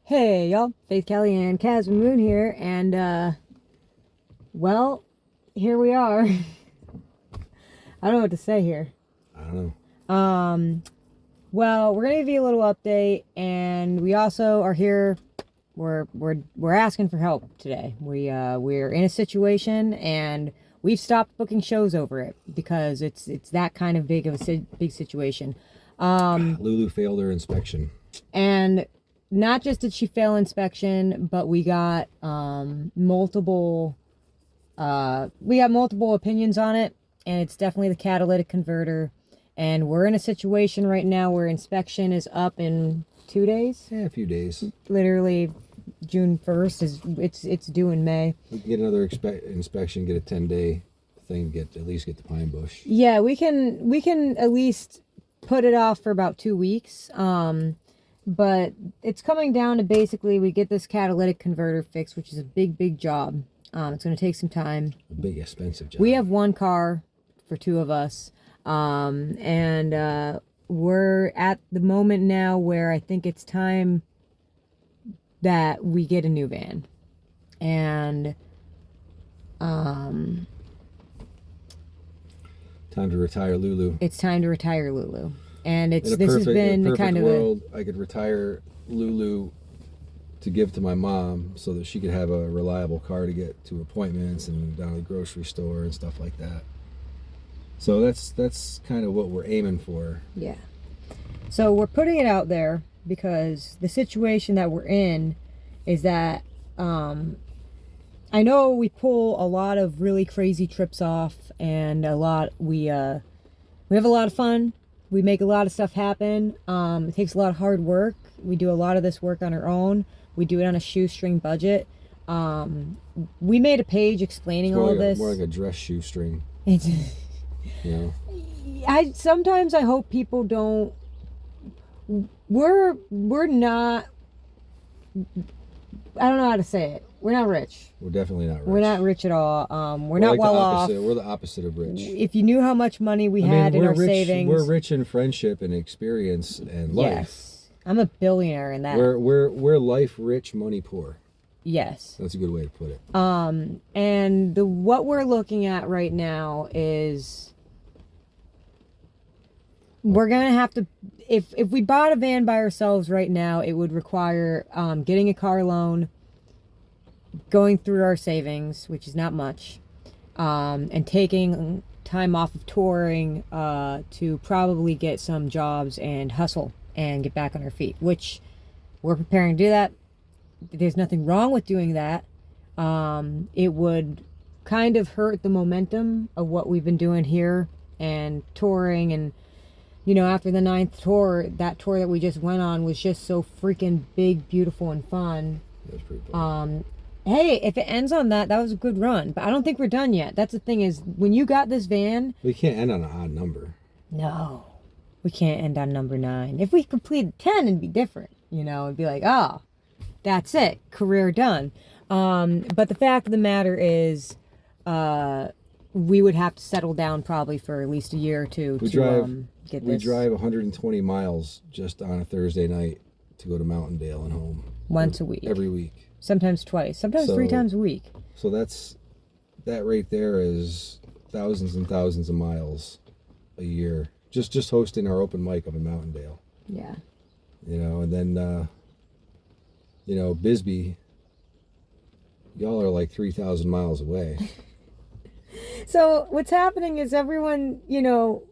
Hey y'all, Faith Kelly and Caswyn Moon here, and well, here we are. I don't know what to say here. I don't know. Well, we're gonna give you a little update, and we also are here. We're asking for help today. We're in a situation, and we've stopped booking shows over it because it's that kind of big of a big situation. Lulu failed her inspection, and not just did she fail inspection, but we got multiple opinions on it, and it's definitely the catalytic converter. And we're in a situation right now where inspection is up in 2 days. Yeah, a few days. Literally, June 1st is it's due in May. We can get another inspection, get a 10-day thing, at least get the pine bush. Yeah, we can at least put it off for about 2 weeks. But it's coming down to basically we get this catalytic converter fixed, which is a big job. It's going to take some time. A big expensive job. We have one car for two of us. And we're at the moment now where I think it's time that we get a new van. And time to retire Lulu. It's time to retire Lulu. And this has been kind of world, I could retire Lulu to give to my mom so that she could have a reliable car to get to appointments and down to the grocery store and stuff like that. So that's kind of what we're aiming for. Yeah. So we're putting it out there because the situation that we're in is that I know we pull a lot of really crazy trips off, and we have a lot of fun. We make a lot of stuff happen. It takes a lot of hard work. We do a lot of this work on our own. We do it on a shoestring budget. We made a page explaining all of this. More like a dress shoestring. It's, you know. Sometimes I hope people don't. We're not. I don't know how to say it. We're not rich. We're definitely not rich. We're not rich at all. We're not like well off. We're the opposite of rich. If you knew how much money we had in our savings. We're rich in friendship and experience and life. Yes. I'm a billionaire in that. We're life rich, money poor. Yes. That's a good way to put it. And what we're looking at right now is we're going to have to, if we bought a van by ourselves right now, it would require getting a car loan, going through our savings, which is not much, and taking time off of touring to probably get some jobs and hustle and get back on our feet, which we're preparing to do that. There's nothing wrong with doing that. It would kind of hurt the momentum of what we've been doing here and touring. And you know, after the 9th tour, that tour that we just went on was just so freaking big, beautiful, and fun. That was pretty fun. Hey, if it ends on that, that was a good run. But I don't think we're done yet. That's the thing is, when you got this van... We can't end on an odd number. No. We can't end on number 9. If we completed 10, it'd be different. You know, it'd be like, oh, that's it. Career done. But the fact of the matter is, we would have to settle down probably for at least a year or two get this. We drive 120 miles just on a Thursday night to go to Mountaindale and home. Once a week. Every week. Sometimes twice. Sometimes 3 times a week. So that right there is thousands and thousands of miles a year. Just hosting our open mic up in Mountaindale. Yeah. You know, and then, you know, Bisbee, y'all are like 3,000 miles away. So what's happening is everyone, you know,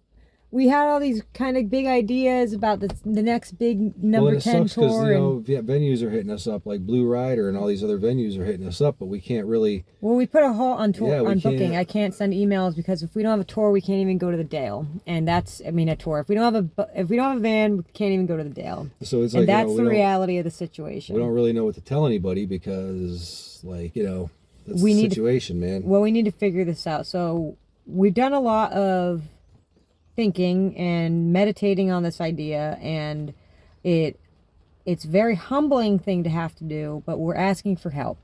we had all these kind of big ideas about the next big number 10 tour. Well, it sucks because, you know, venues are hitting us up, like Blue Rider and all these other venues are hitting us up, but we can't really... Well, we put a halt on tour on booking. I can't send emails because if we don't have a tour, we can't even go to the Dale. And that's, I mean, a tour. If we don't have a van, we can't even go to the Dale. So it's like, and that's the reality of the situation. We don't really know what to tell anybody because, like, you know, that's the situation, man. Well, we need to figure this out. So we've done a lot of thinking and meditating on this idea, and it's a very humbling thing to have to do, but we're asking for help.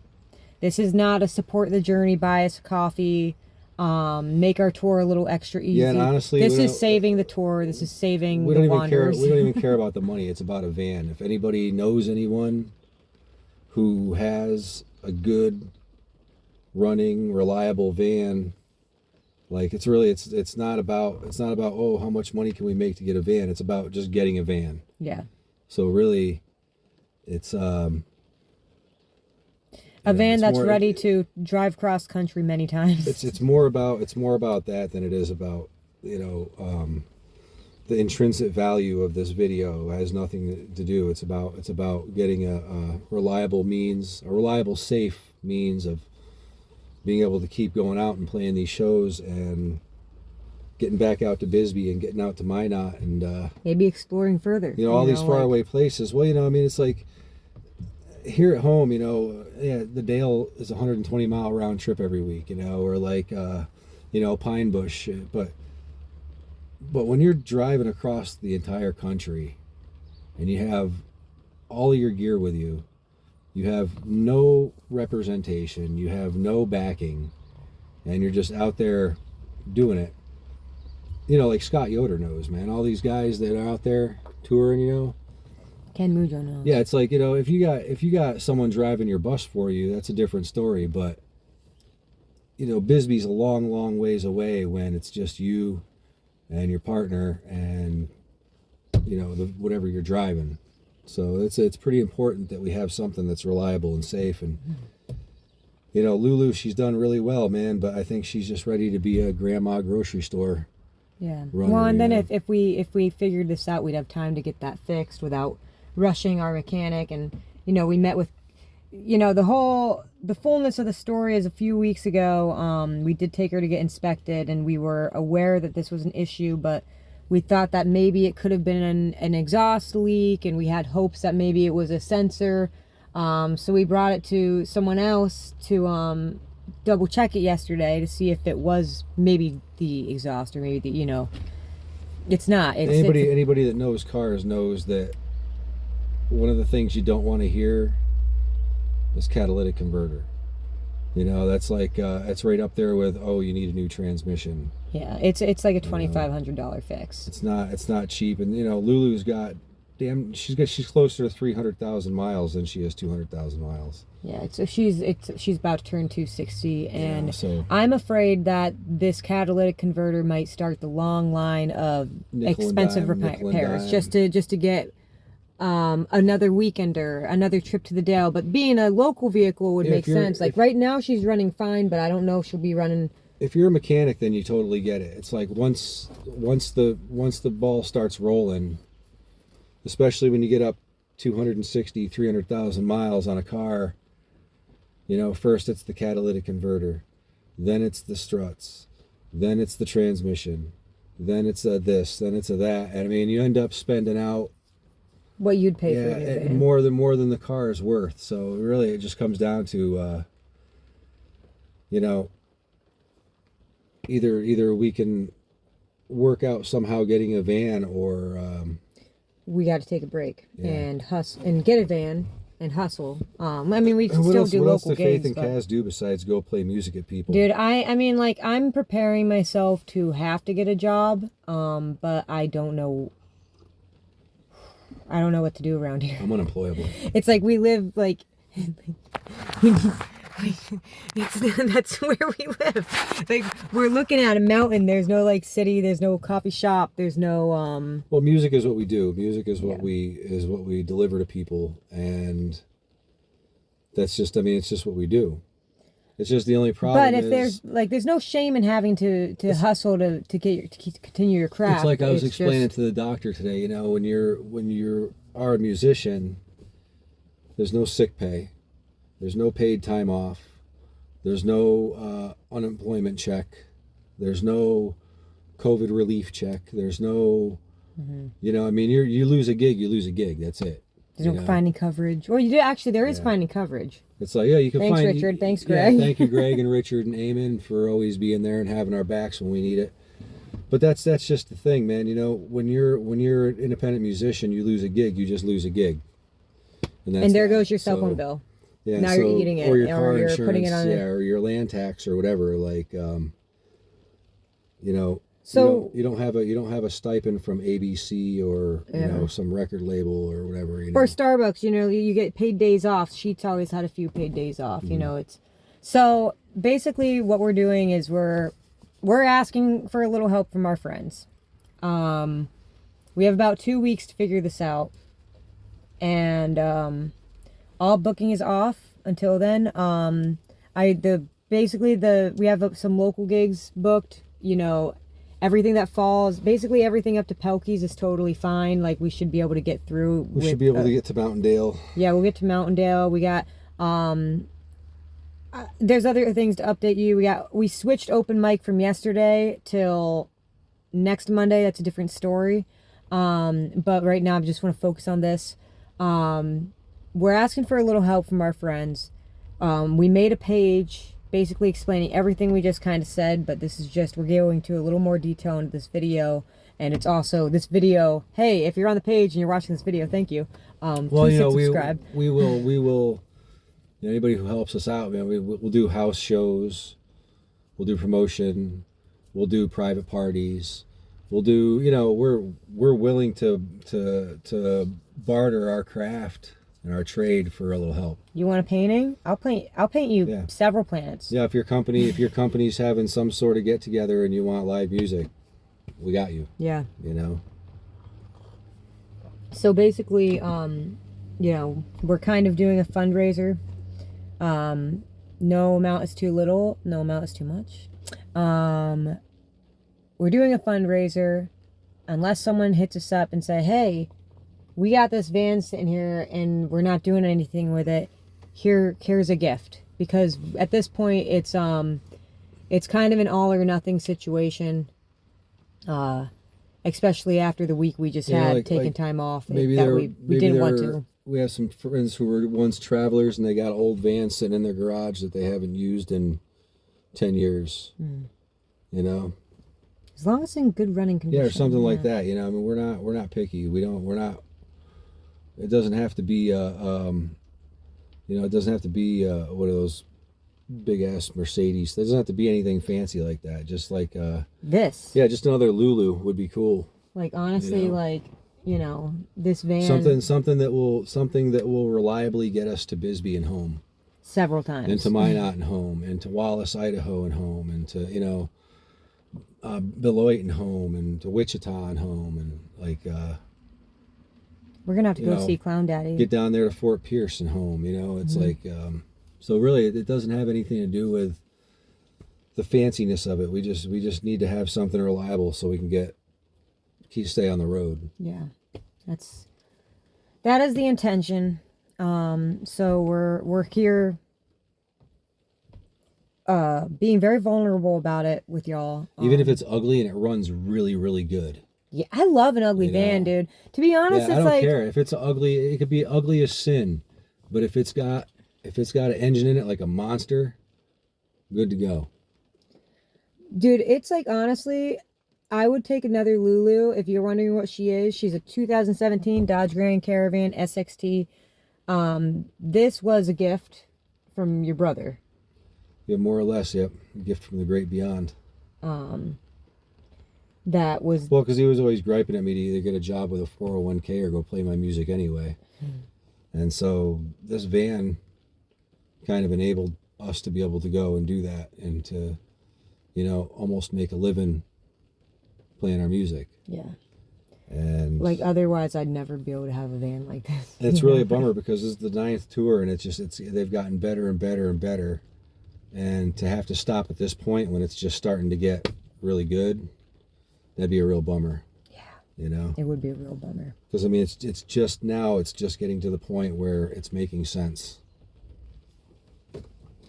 This is not a support the journey, buy us a coffee, make our tour a little extra easy. Yeah, and honestly, this is saving the tour. This is saving the wanderers. We don't even care about the money. It's about a van. If anybody knows anyone who has a good running, reliable van. Like it's not about oh, how much money can we make to get a van? It's about just getting a van. Yeah. So really, it's a van that's ready to drive cross country many times. It's more about that than it is about, the intrinsic value of this video. It has nothing to do. It's about getting a reliable safe means of being able to keep going out and playing these shows and getting back out to Bisbee and getting out to Minot and maybe exploring further. All these faraway places. Well, it's like here at home, the Dale is a 120-mile round trip every week, or like, Pine Bush. But when you're driving across the entire country and you have all of your gear with you, you have no representation, you have no backing, and you're just out there doing it. Like Scott Yoder knows, man. All these guys that are out there touring, Ken Mujo knows. Yeah, it's like, if you got someone driving your bus for you, that's a different story. But Bisbee's a long, long ways away when it's just you and your partner and whatever you're driving. So it's pretty important that we have something that's reliable and safe. And Lulu, she's done really well, man. But I think she's just ready to be a grandma grocery store. Yeah. Runner, well, and then if we figured this out, we'd have time to get that fixed without rushing our mechanic. And we met with the fullness of the story is a few weeks ago. We did take her to get inspected, and we were aware that this was an issue, but we thought that maybe it could have been an exhaust leak, and we had hopes that maybe it was a sensor. So we brought it to someone else to double check it yesterday to see if it was maybe the exhaust or maybe it's not. Anybody that knows cars knows that one of the things you don't want to hear is catalytic converter. That's like it's right up there with, oh, you need a new transmission. Yeah, it's like a $2,500 fix. It's not cheap. And Lulu's got she's closer to 300,000 miles than she has 200,000 miles. Yeah, so she's about to turn 260, and yeah, so I'm afraid that this catalytic converter might start the long line of expensive repairs just to get another weekender, another trip to the Dale. But being a local vehicle would make sense. Like right now she's running fine, but I don't know if she'll be running. If you're a mechanic, then you totally get it. It's like once the ball starts rolling, especially when you get up 260, 300,000 miles on a car, first it's the catalytic converter, then it's the struts, then it's the transmission, then it's this, then it's that. And I mean, you end up spending out what you'd pay for it, more than the car is worth. So really, it just comes down to, either we can work out somehow getting a van, or we got to take a break and hustle and get a van and hustle. I mean, we can still do what local else do gigs. Faith and Kaz do besides go play music at people? Dude, I mean, like, I'm preparing myself to have to get a job, but I don't know what to do around here. I'm unemployable. It's like we live like that's where we live. Like, we're looking at a mountain. There's no like city. There's no coffee shop. There's no Well, music is what we do. Music is what we deliver to people, and that's just. I mean, it's just what we do. It's just the only problem. But if there's no shame in having to hustle to continue your craft. It's like I was explaining to the doctor today. When you are a musician, there's no sick pay. There's no paid time off. There's no unemployment check. There's no COVID relief check. There's no, I mean, you lose a gig, you lose a gig. That's it. There's no finding coverage. Well, you do actually. There is finding coverage. It's like, you can Thanks, find. Richard. Thanks, Greg. Yeah, thank you, Greg and Richard and Eamon, for always being there and having our backs when we need it. But that's just the thing, man. When you're an independent musician, you lose a gig, you just lose a gig. And there goes your cell phone bill. Yeah, now you're eating it, or your car you're insurance, putting it on or your land tax or whatever. Like, So you don't have a stipend from ABC or you know some record label or whatever. You know. Or Starbucks, you know, you get paid days off. Sheets always had a few paid days off. You know, it's so basically what we're doing is we're asking for a little help from our friends. We have about 2 weeks to figure this out, and all booking is off until then. We have some local gigs booked. You know, everything that falls, basically everything up to Pelkey's is totally fine. Like, we should be able to get through. We should be able to get to Mountaindale. Yeah, we'll get to Mountaindale. We got there's other things to update you. We switched open mic from yesterday till next Monday. That's a different story. But right now I just want to focus on this. We're asking for a little help from our friends. We made a page basically explaining everything we just kind of said, but this is just, we're going to a little more detail into this video. And it's also this video. Hey, if you're on the page and you're watching this video, thank you. Please hit subscribe. We will. You know, anybody who helps us out, man, we'll do house shows, we'll do promotion, we'll do private parties, we'll do. You know, we're willing to barter our craft and our trade for a little help. You want a painting? I'll paint you several planets. Yeah, if your company's having some sort of get together and you want live music, we got you. Yeah. You know. So basically, you know, we're kind of doing a fundraiser. No amount is too little, no amount is too much. We're doing a fundraiser unless someone hits us up and say, hey, we got this van sitting here and we're not doing anything with it. Here's a gift. Because at this point it's kind of an all or nothing situation. Especially after the week we just had taking time off that we didn't want to. We have some friends who were once travelers and they got old vans sitting in their garage that they haven't used in 10 years. You know, as long as it's in good running condition. Yeah, or something like that. You know, I mean, we're not picky. It doesn't have to be you know, it doesn't have to be one of those big ass Mercedes. It doesn't have to be anything fancy like that. Just like this. Yeah, just another Lulu would be cool. Like, honestly, you know? Like, you know, this van, something that will reliably get us to Bisbee and home several times, and to Minot and home, and to Wallace, Idaho and home, and to, you know, Beloit and home, and to Wichita and home, and like we're gonna have to go see Clown Daddy. Get down there to Fort Pierce and home. You know, it's like so really it doesn't have anything to do with the fanciness of it. We just need to have something reliable so we can stay on the road. Yeah, that is the intention. So we're here being very vulnerable about it with y'all. Even if it's ugly and it runs really, really good. Yeah, I love an ugly van, dude. To be honest, I don't care if it's ugly. It could be ugly as sin, but if it's got an engine in it like a monster, good to go. Dude, it's like, honestly, I would take another Lulu. If you're wondering what she is, she's a 2017 Dodge Grand Caravan SXT. This was a gift from your brother. Yeah, more or less, yep. A gift from the great beyond. That was... Well, because he was always griping at me to either get a job with a 401k or go play my music anyway. And so this van kind of enabled us to be able to go and do that and to, you know, almost make a living playing our music. Yeah. And like, otherwise I'd never be able to have a van like this. And it's really a bummer because this is the 9th tour and they've gotten better and better and better. And to have to stop at this point when it's just starting to get really good, that'd be a real bummer. Yeah. You know? It would be a real bummer. Because I mean it's just getting to the point where it's making sense.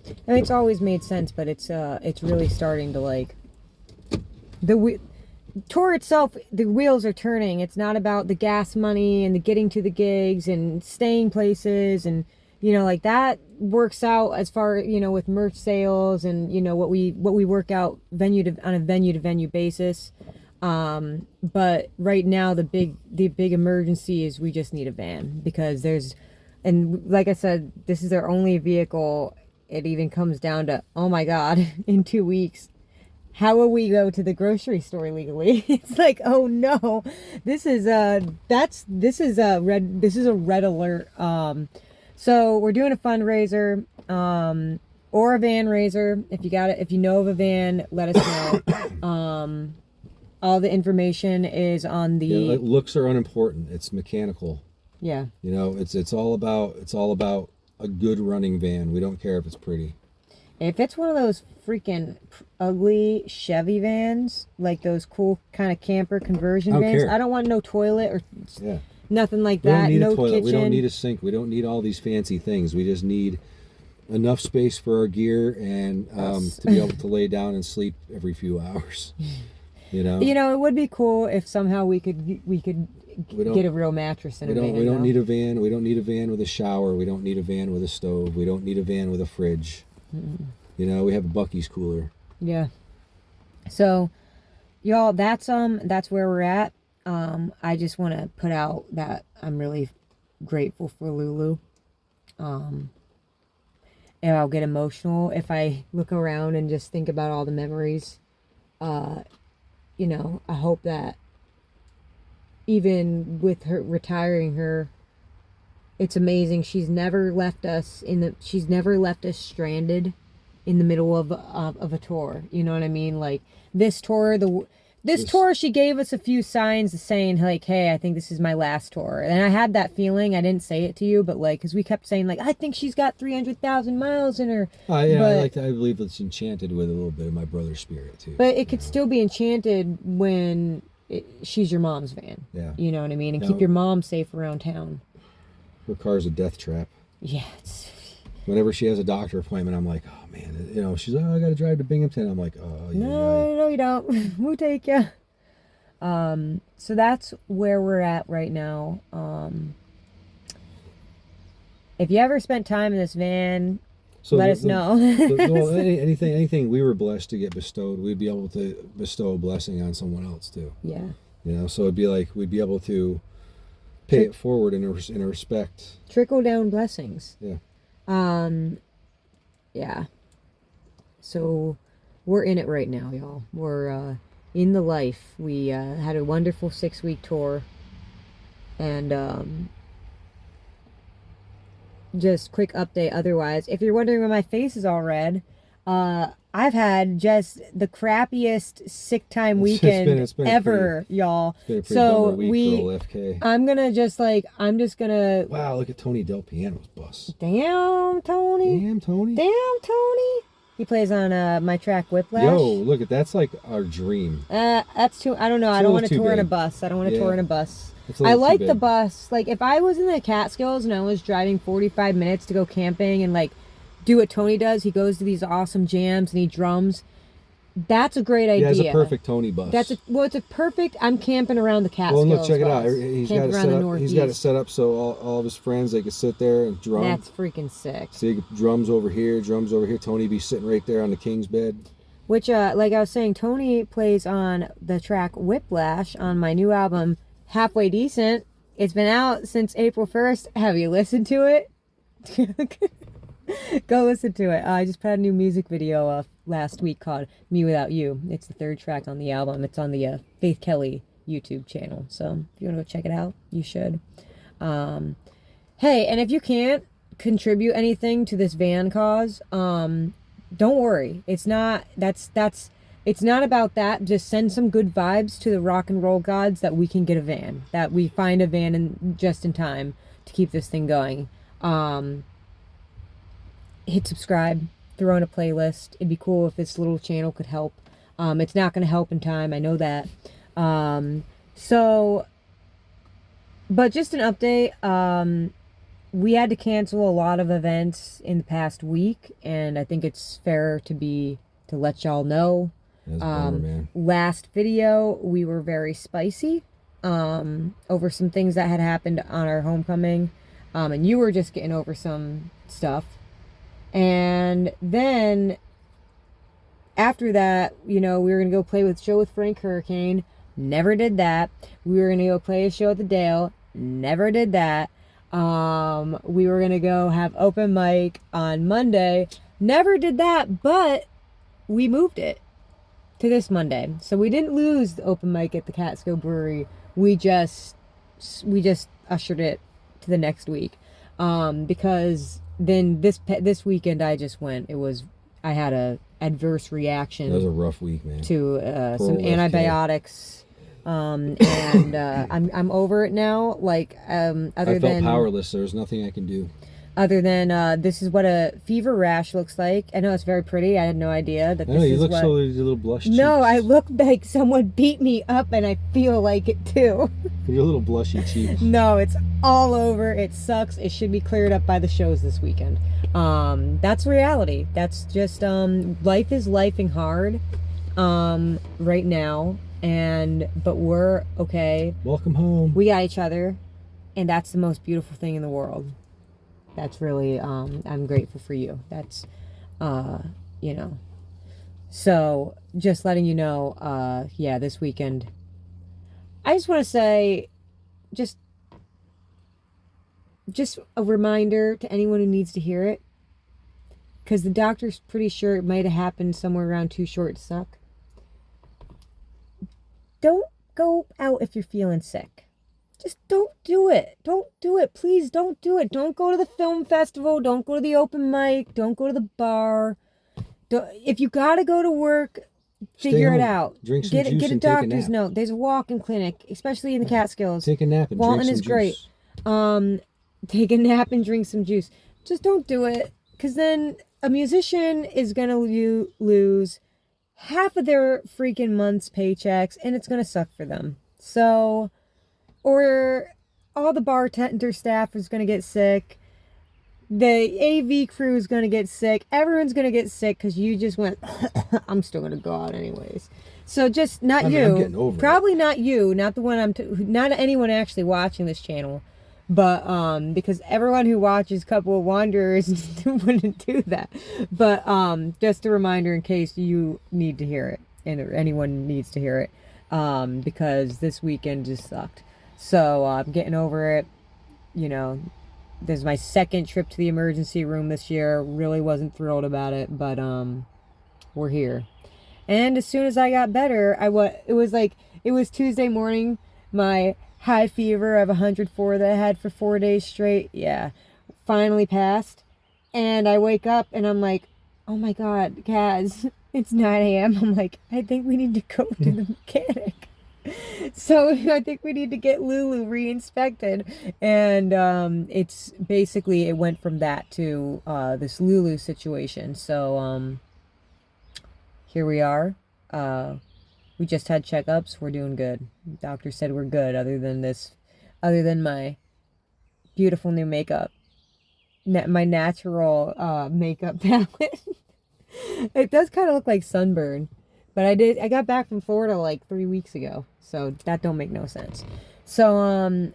I mean, it's always made sense, but it's really starting to, like, the tour itself, the wheels are turning. It's not about the gas money and the getting to the gigs and staying places, and, you know, like, that works out as far, you know, with merch sales and, you know, what we work out on a venue to venue basis. But right now the big emergency is we just need a van, because and like I said, this is our only vehicle. It even comes down to, oh my God, in 2 weeks, how will we go to the grocery store legally? It's like, oh no, this is a red alert. So we're doing a fundraiser, or a van raiser. If you got it, if you know of a van, let us know. All the information is on the. Yeah, looks are unimportant. It's mechanical. Yeah. You know, it's all about a good running van. We don't care if it's pretty. If it's one of those freaking ugly Chevy vans, like those cool kind of camper conversion vans, I don't want no toilet or nothing like that. We don't need a toilet. Kitchen. We don't need a sink. We don't need all these fancy things. We just need enough space for our gear and to be able to lay down and sleep every few hours. You know, it would be cool if somehow we could get a real mattress in a van. We don't need a van. We don't need a van with a shower. We don't need a van with a stove. We don't need a van with a fridge. Mm-hmm. You know, we have a Buc-ee's cooler. Yeah. So, y'all, that's where we're at. I just want to put out that I'm really grateful for Lulu. And I'll get emotional if I look around and just think about all the memories. I hope that even with her retiring her, it's amazing. She's never left us stranded in the middle of a tour. You know what I mean? Like this tour, tour, she gave us a few signs saying like, hey, I think this is my last tour. And I had that feeling. I didn't say it to you, but like, because we kept saying like, I think she's got 300,000 miles in her. I believe it's enchanted with a little bit of my brother's spirit too. But it could still be enchanted when she's your mom's van. Yeah. You know what I mean? And keep your mom safe around town. Her car's a death trap. Yeah. Whenever she has a doctor appointment, I'm like, oh man, she's I got to drive to Binghamton. I'm like, oh yeah. No, you don't. We'll take you. So that's where we're at right now. If you ever spent time in this van, let us know. Anything we were blessed to get bestowed, we'd be able to bestow a blessing on someone else too. Yeah. So it'd be like we'd be able to pay it forward in a respect. Trickle down blessings. Yeah. Yeah. So we're in it right now, y'all. We're in the life. We had a wonderful 6-week tour, and just quick update otherwise, if you're wondering why my face is all red, I've had just the crappiest sick time weekend it's been ever, y'all. So I'm just gonna wow, look at Tony Del Piano's bus. Damn Tony. He plays on my track Whiplash. Yo, look at that's like our dream. That's too. I don't know. I don't want to tour in a bus. I don't want to tour in a bus. I like the bus. Like if I was in the Catskills and I was driving 45 minutes to go camping and like do what Tony does, he goes to these awesome jams and he drums. That's a great idea. Yeah, it's a perfect Tony bus. It's a perfect. I'm camping around the Catskills. Well, look, check it out. He's got it set up so all of his friends they can sit there and drum. That's freaking sick. See, drums over here. Tony be sitting right there on the king's bed. Which, like I was saying, Tony plays on the track Whiplash on my new album, Halfway Decent. It's been out since April 1st. Have you listened to it? Go listen to it. I just put out a new music video last week called Me Without You. It's the 3rd track on the album. It's on the Faith Kelly YouTube channel. So if you want to go check it out, you should. Hey, and if you can't contribute anything to this van cause, don't worry. It's not it's not about that. Just send some good vibes to the rock and roll gods that we can get a van. That we find a van just in time to keep this thing going. Hit subscribe, throw in a playlist. It'd be cool if this little channel could help. It's not going to help in time, I know that. But just an update. We had to cancel a lot of events in the past week, and I think it's fair to let y'all know. Man. Last video, we were very spicy over some things that had happened on our homecoming, and you were just getting over some stuff. And then after that, we were going to go play with show with Frank Hurricane. Never did that. We were going to go play a show at the Dale. Never did that. We were going to go have open mic on Monday. Never did that, but we moved it to this Monday. So we didn't lose the open mic at the Catskill Brewery. We just ushered it to the next week. Because then this weekend I just went. I had a adverse reaction. That was a rough week, man. To some antibiotics. And I'm over it now. Like I felt powerless. There was nothing I can do. Other than this is what a fever rash looks like. I know it's very pretty. I had no idea that. You look so a little blushy. No, I look like someone beat me up, and I feel like it too. You're a little blushy cheeks. No, it's all over. It sucks. It should be cleared up by the shows this weekend. That's reality. That's just life is lifing hard right now, but we're okay. Welcome home. We got each other, and that's the most beautiful thing in the world. That's really, I'm grateful for you. That's, so just letting you know, this weekend, I just want to say, just a reminder to anyone who needs to hear it, because the doctor's pretty sure it might have happened somewhere around Too Short to Suck. Don't go out if you're feeling sick. Just don't do it. Don't do it. Please don't do it. Don't go to the film festival. Don't go to the open mic. Don't go to the bar. If you got to go to work, figure it out. Drink some juice get a doctor's note. There's a walk-in clinic, especially in the Catskills. Take a nap and Walton drink some is great. Take a nap and drink some juice. Just don't do it, because then a musician is going to lose half of their freaking month's paychecks, and it's going to suck for them. So... Or all the bartender staff is going to get sick. The AV crew is going to get sick. Everyone's going to get sick because you just went, I'm still going to go out anyways. So just not you. I'm getting over Probably it. not you. Not the one not anyone actually watching this channel. But because everyone who watches Couple of Wanderers wouldn't do that. But just a reminder in case you need to hear it. And anyone needs to hear it. Because this weekend just sucked. So I'm getting over it. This is my second trip to the emergency room this year. Really wasn't thrilled about it, but we're here. And as soon as I got better, it was Tuesday morning. My high fever of 104 that I had for 4 days straight, finally passed. And I wake up and I'm like, oh my God, Kaz, it's 9 a.m. I'm like, I think we need to go to the mechanic. So I think we need to get Lulu re-inspected, and it's basically, it went from that to this Lulu situation. So here we are. We just had checkups. We're doing good. The doctor said we're good, other than my beautiful new makeup, my natural makeup palette. It does kind of look like sunburn. But I got back from Florida like 3 weeks ago, so that don't make no sense. So,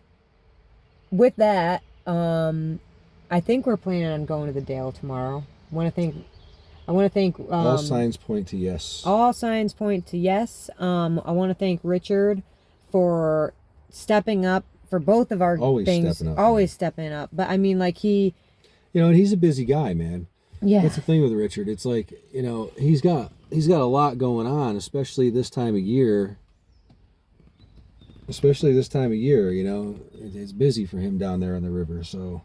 with that, I think we're planning on going to the Dale tomorrow. I want to thank all signs point to yes. All signs point to yes. I want to thank Richard for stepping up for both of our things. Always stepping up. But I mean, like and he's a busy guy, man. Yeah. That's the thing with Richard. It's like, he's got a lot going on, especially this time of year. It's busy for him down there on the river. So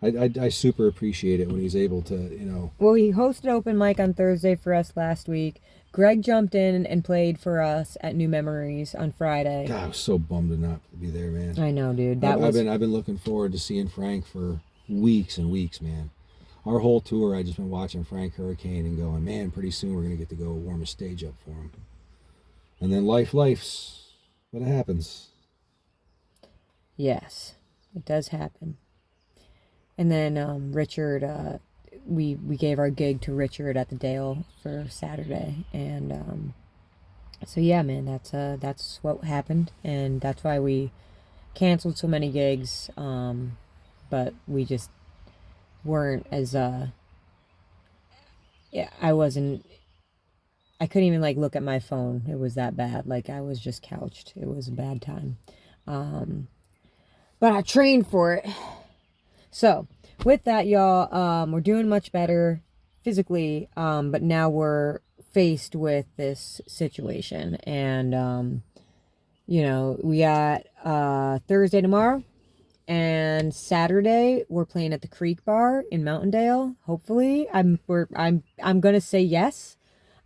I super appreciate it when he's able to, Well, he hosted open mic on Thursday for us last week. Greg jumped in and played for us at New Memories on Friday. God, I was so bummed to not be there, man. I know, dude. I've been looking forward to seeing Frank for weeks and weeks, man. Our whole tour, I just been watching Frank Hurricane and going, man, pretty soon we're going to get to go warm a stage up for him. And then life's what happens. Yes, it does happen. And then Richard, we gave our gig to Richard at the Dale for Saturday. And so, yeah, man, that's what happened. And that's why we canceled so many gigs. But we just weren't as I couldn't even look at my phone. It was that bad. I was just couched. It was a bad time. But I trained for it. So with that, y'all, we're doing much better physically, but now we're faced with this situation. And, you know, we got Thursday tomorrow. And Saturday we're playing at the Creek Bar in Mountaindale. Hopefully, I'm gonna say yes.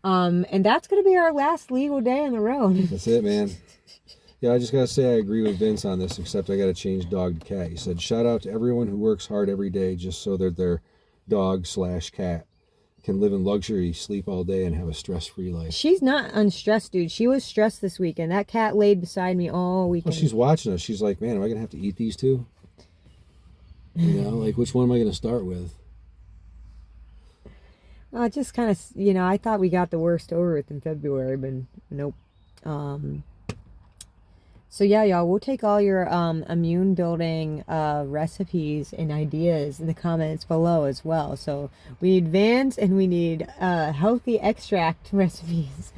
And that's gonna be our last legal day on the road. That's it, man. Yeah, I just gotta say I agree with Vince on this. Except I gotta change dog to cat. He said, "Shout out to everyone who works hard every day just so that their dog/cat can live in luxury, sleep all day, and have a stress-free life." She's not unstressed, dude. She was stressed this weekend. That cat laid beside me all weekend. Well, she's watching us. She's like, "Man, am I gonna have to eat these two? You know, like which one am I gonna start with?" Just kind of, you know, I thought we got the worst over it in February, but nope. So yeah, y'all, we'll take all your immune building recipes and ideas in the comments below as well. So we need Vans and we need healthy extract recipes.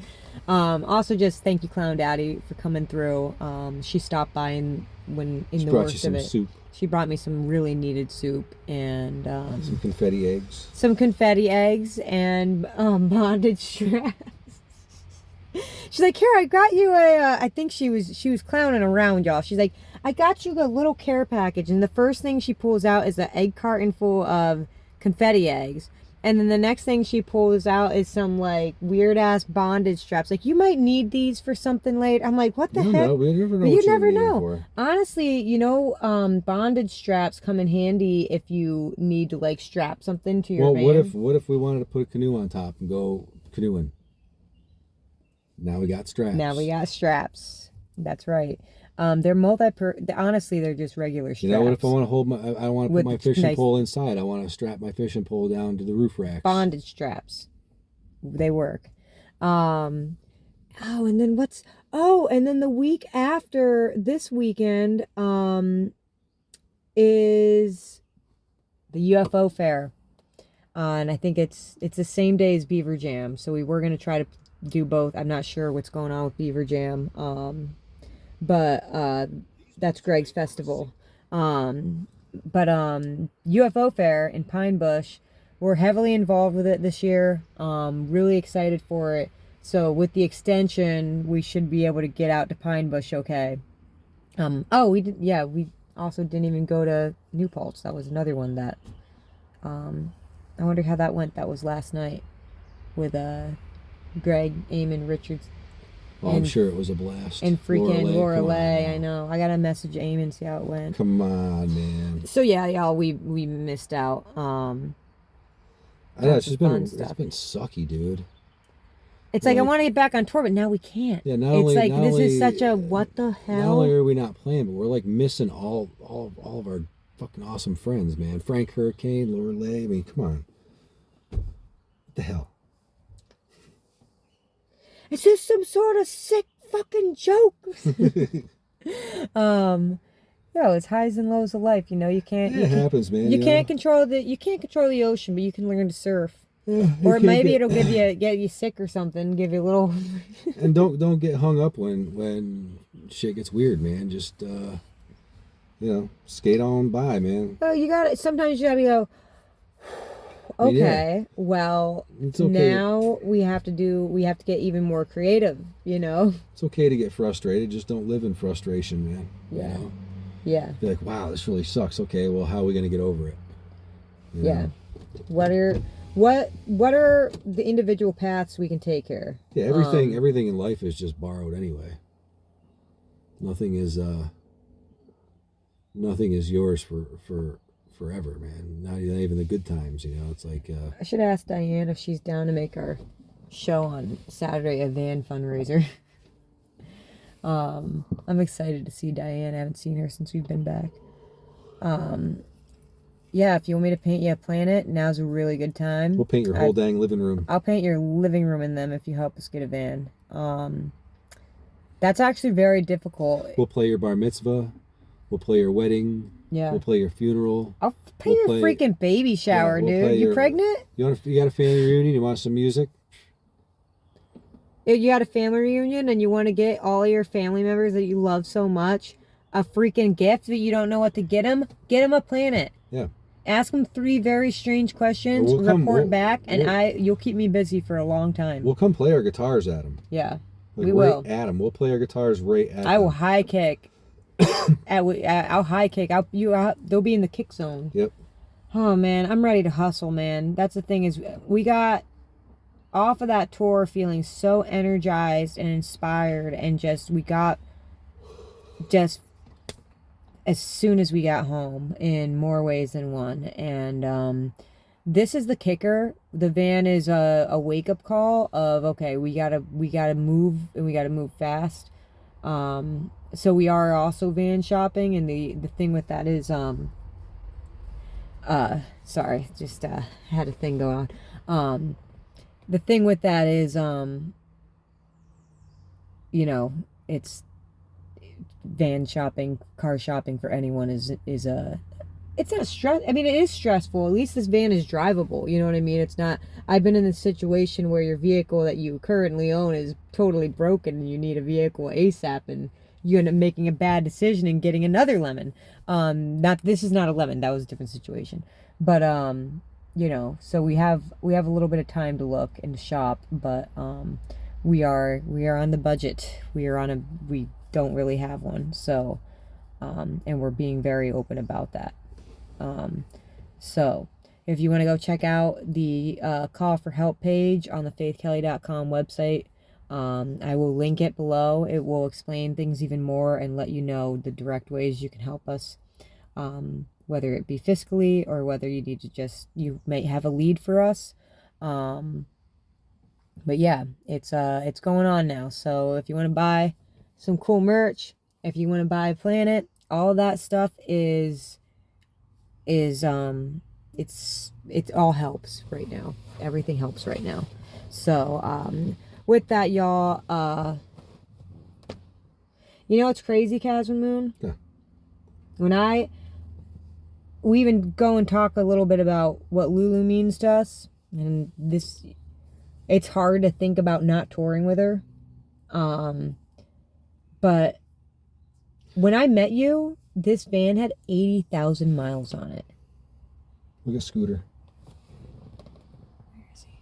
Also, just thank you, Clown Daddy, for coming through. She stopped by in the worst of it. Soup. She brought me some really needed soup and some confetti eggs. Some confetti eggs and bondage straps. She's like, "Here, I got you a." I think she was clowning around, y'all. She's like, "I got you a little care package," and the first thing she pulls out is an egg carton full of confetti eggs. And then the next thing she pulls out is some like weird ass bondage straps. Like, you might need these for something later. I'm like, what the heck? We never know. You never know. Honestly, you know, bondage straps come in handy if you need to like strap something to your van. What if we wanted to put a canoe on top and go canoeing? Now we got straps. That's right. They're honestly, they're just regular straps. You know what? If I want to I don't want to put my fishing pole inside. I want to strap my fishing pole down to the roof racks. Bondage straps. They work. And then the week after this weekend, is the UFO fair. And I think it's the same day as Beaver Jam. So we were going to try to do both. I'm not sure what's going on with Beaver Jam. But that's Greg's festival. But UFO Fair in Pine Bush, we're heavily involved with it this year. Really excited for it. So with the extension, we should be able to get out to Pine Bush okay. We also didn't even go to New Paltz. That was another one that I wonder how that went. That was last night with Greg, Eamon, Richards. Oh, I'm sure it was a blast. And freaking Lorelei, I know. I gotta message Amy and see how it went. Come on, man. So yeah, y'all, we missed out. I know it's been sucky, dude. It's like I want to get back on tour, but now we can't. Yeah, this is such a what the hell. Not only are we not playing, but we're like missing all of our fucking awesome friends, man. Frank Hurricane, Lorelei. I mean, come on. What the hell? Is this some sort of sick fucking joke? It's highs and lows of life. You know, you can't. It happens, man. You can't control the ocean, but you can learn to surf. Or maybe it'll get you sick or something. Give you a little. And don't get hung up when shit gets weird, man. Just skate on by, man. Oh, sometimes you gotta go. Okay, well, it's okay. Now we have to get even more creative, you know? It's okay to get frustrated, just don't live in frustration, man. Yeah. You know? Yeah. Be like, wow, this really sucks. Okay, well, how are we going to get over it? You know? What are the individual paths we can take here? Yeah, everything in life is just borrowed anyway. Nothing is yours for forever, man. Not even the good times, you know. It's like I should ask Diane if she's down to make our show on Saturday a van fundraiser. I'm excited to see Diane. I haven't seen her since we've been back. If you want me to paint you a planet, now's a really good time. We'll paint your whole dang living room. I'll paint your living room in them if you help us get a van. That's actually very difficult. We'll play your bar mitzvah. We'll play your wedding. Yeah. We'll play your funeral. I'll play your freaking baby shower, dude. You pregnant? You got a family reunion? You want some music? If you got a family reunion and you want to get all your family members that you love so much a freaking gift that you don't know what to get them a planet. Yeah. Ask him 3 very strange questions. Report back, and you'll keep me busy for a long time. We'll come play our guitars at him. Yeah, we will. At him. We'll play our guitars right at him. I will high kick. I'll high kick. They'll be in the kick zone. Yep. Oh man, I'm ready to hustle, man. That's the thing is, we got off of that tour feeling so energized and inspired, and we got as soon as we got home in more ways than one. And this is the kicker. The van is a wake-up call of, okay, we gotta move, and we gotta move fast. So we are also van shopping, and the thing with that is sorry, just had a thing go on. The thing with that is you know, it's van shopping, car shopping for anyone is it's not stress. I mean, it is stressful. At least this van is drivable. You know what I mean? It's not. I've been in this situation where your vehicle that you currently own is totally broken, and you need a vehicle ASAP, and you end up making a bad decision and getting another lemon. This is not a lemon. That was a different situation. But you know, so we have a little bit of time to look and to shop, but we are on the budget. We don't really have one, so and we're being very open about that. So if you want to go check out the call for help page on the faithkelly.com website, I will link it below. It will explain things even more and let you know the direct ways you can help us, whether it be fiscally or whether you need to you may have a lead for us. But yeah, it's going on now. So if you want to buy some cool merch, if you want to buy a planet, all that stuff is it all helps right now. Everything helps right now. So with that, y'all, you know what's crazy, Caswyn Moon? Yeah. We even go and talk a little bit about what Lulu means to us, and it's hard to think about not touring with her. But when I met you, this van had 80,000 miles on it. Look at Scooter. Where is he?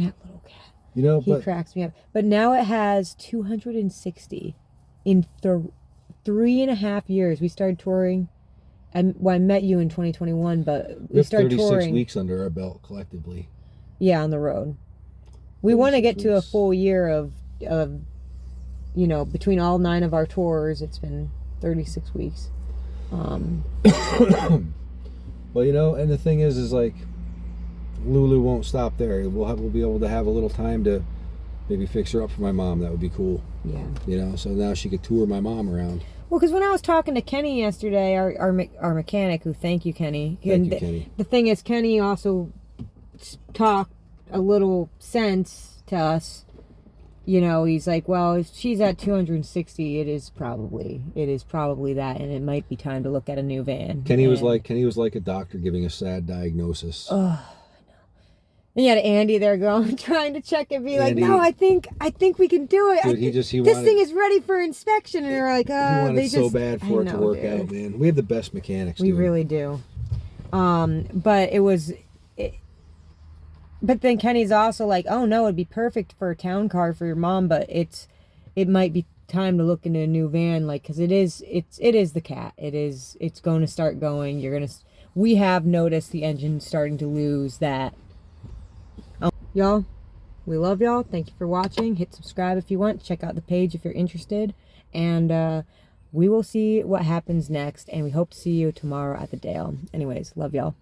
That little cat. You know, he cracks me up. But now it has 260 in 3.5 years. We started touring. I met you in 2021, but we started 36 touring. Weeks under our belt collectively. Yeah, on the road. We want to get to a full year of, you know, between all 9 of our tours, it's been 36 weeks. Well, you know, and the thing is like, Lulu won't stop there. We'll be able to have a little time to maybe fix her up for my mom. That would be cool. Yeah. You know, so now she could tour my mom around. Well, because when I was talking to Kenny yesterday, our mechanic, who thank you, Kenny. Kenny. The thing is, Kenny also talked a little sense to us. You know, he's like, well, if she's at 260, it is probably that, and it might be time to look at a new van. Kenny was like a doctor giving a sad diagnosis. Oh, I know. And you had Andy there trying to check and be Andy, like, no, I think we can do it. Dude, this thing is ready for inspection, and they're like, he wanted so bad for it to work out, man. We have the best mechanics. We really do. But then Kenny's also like, oh no, it'd be perfect for a town car for your mom, but it might be time to look into a new van, like, because it is the cat. It's going to start going. We have noticed the engine starting to lose that. Y'all, we love y'all. Thank you for watching. Hit subscribe if you want. Check out the page if you're interested, and we will see what happens next. And we hope to see you tomorrow at the Dale. Anyways, love y'all.